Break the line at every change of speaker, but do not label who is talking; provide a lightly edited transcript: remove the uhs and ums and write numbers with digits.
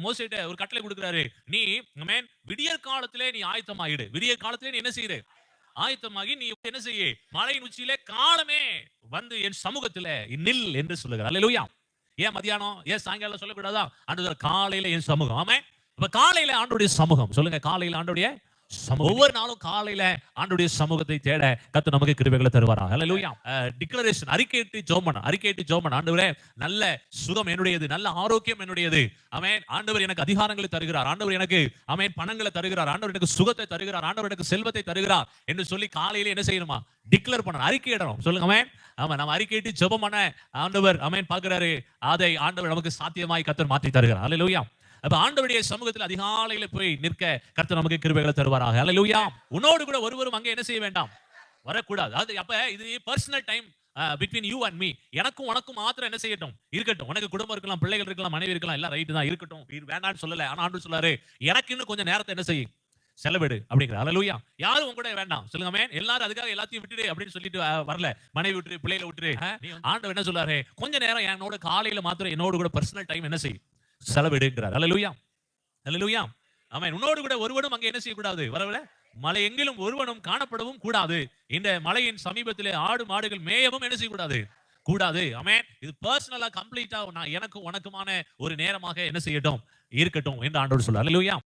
மோசேட்ட ஒரு கட்டளை கொடுக்கிறாரு. நீ ஆமென் விடியற் காலத்திலே நீ ஆயத்தமாயிடு. விடியற் காலத்திலே நீ என்ன செய்யுற? ஆயத்தமாகி நீ என்ன செய்ய? மலையின் உச்சியிலே காலமே வந்து என் சமூகத்திலே நில் என்று சொல்லுகிறார். அல்லேலூயா. ஏன் மதியானம், ஏன் சாயங்காலம் சொல்லக்கூடாதா? ஆண்டவர் காலையில என் சமூகம். ஆமென். அப்ப காலையில ஆண்டவருடைய சமூகம். சொல்லுங்க, காலையில ஆண்டவருடைய சமூகம். ஒவ்வொரு நாளும் காலையில ஆண்டவருடைய சமூகத்தை தேட கர்த்தர் நமக்கு கிருபைகளை தருவாரா. ஹல்லேலூயா. டிக்ளரேஷன், அறிக்கையிட்டு ஜெபம் பண்ண, அறிக்கையிட்டு ஜெபம் பண்ண. ஆண்டவரே, நல்ல சுகம் என்னுடையது, நல்ல ஆரோக்கியம் என்னுடையது. ஆமென். ஆண்டவர் எனக்கு அதிகாரங்களை தருகிறார். ஆண்டவர் எனக்கு ஆமென் பணங்களை தருகிறார். ஆண்டவர் எனக்கு சுகத்தை தருகிறார். ஆண்டவர் எனக்கு செல்வத்தை தருகிறார் என்று சொல்லி காலையில என்ன செய்யணுமா? டிக்ளேர் பண்ணணும், அறிக்கையிடணும். சொல்லுங்க ஆமென். ஆமா, நம்ம அறிக்கையிட்டு ஜெபம் பண்ண ஆண்டவர் ஆமென் பார்க்கிறாரு. அதை ஆண்டவர் நமக்கு சாத்தியமாய் கர்த்தர் மாற்றி தருகிறார். ஹல்லேலூயா. அப்ப ஆண்டவருடைய சமூகத்தில் அதிகாலையில போய் நிற்க கர்த்தர் நமக்கு கிருபைகளை தருவாராக. ஹல்லேலூயா. உன்னோடு கூட ஒருவரும் அங்கே என்ன செய்ய வேண்டாம்? வரக்கூடாது. அது அப்ப இது personal time between you and me. எனக்கும் உனக்கும் மாத்திரம் என்ன செய்யட்டும்? இருக்கட்டும். உனக்கு குடும்பம் இருக்கலாம், பிள்ளைகள் இருக்கலாம், மனைவி இருக்கலாம், எல்லாம் ரைட் தான், இருக்கட்டும். வேண்டாம்னு சொல்லல. ஆனா ஆண்டவர் சொல்றாரு, எனக்கு இன்னும் கொஞ்சம் நேரத்தை என்ன செய்யும்? செலவிடு அப்படிங்கிற. ஹல்லேலூயா. யாரும் உங்க கூட வேண்டாம். சொல்லுங்க ஆமென். எல்லாரும் அதுக்காக எல்லாத்தையும் விட்டுடு அப்படின்னு சொல்லிட்டு வரல. மனைவி விட்டுரு, பிள்ளைகளை விட்டுரு. ஆண்டவர் என்ன சொல்றாரு? கொஞ்ச நேரம் என்னோட காலையில மாத்திரம் என்னோட கூட பர்சனல் டைம் என்ன செய்? செலவிடுங்கிறார். ஹல்லேலூயா. ஹல்லேலூயா. ஆமென். உன்னோடு கூட ஒருவனும் அங்கே என்ன செய்யக்கூடாது? வரவில்லை. மலை எங்கிலும் ஒருவனும் காணப்படவும் கூடாது. இந்த மலையின் சமீபத்திலே ஆடு மாடுகள் மேயவும் என்ன செய்யக்கூடாது? கூடாது. ஆமென். இது பர்சனலா கம்ப்ளீட்டா நான் எனக்கு உனக்குமான ஒரு நேரமாக என்ன செய்யட்டும்? இருக்கட்டும் என்று ஆண்டவர் சொல்றார். ஹல்லேலூயா.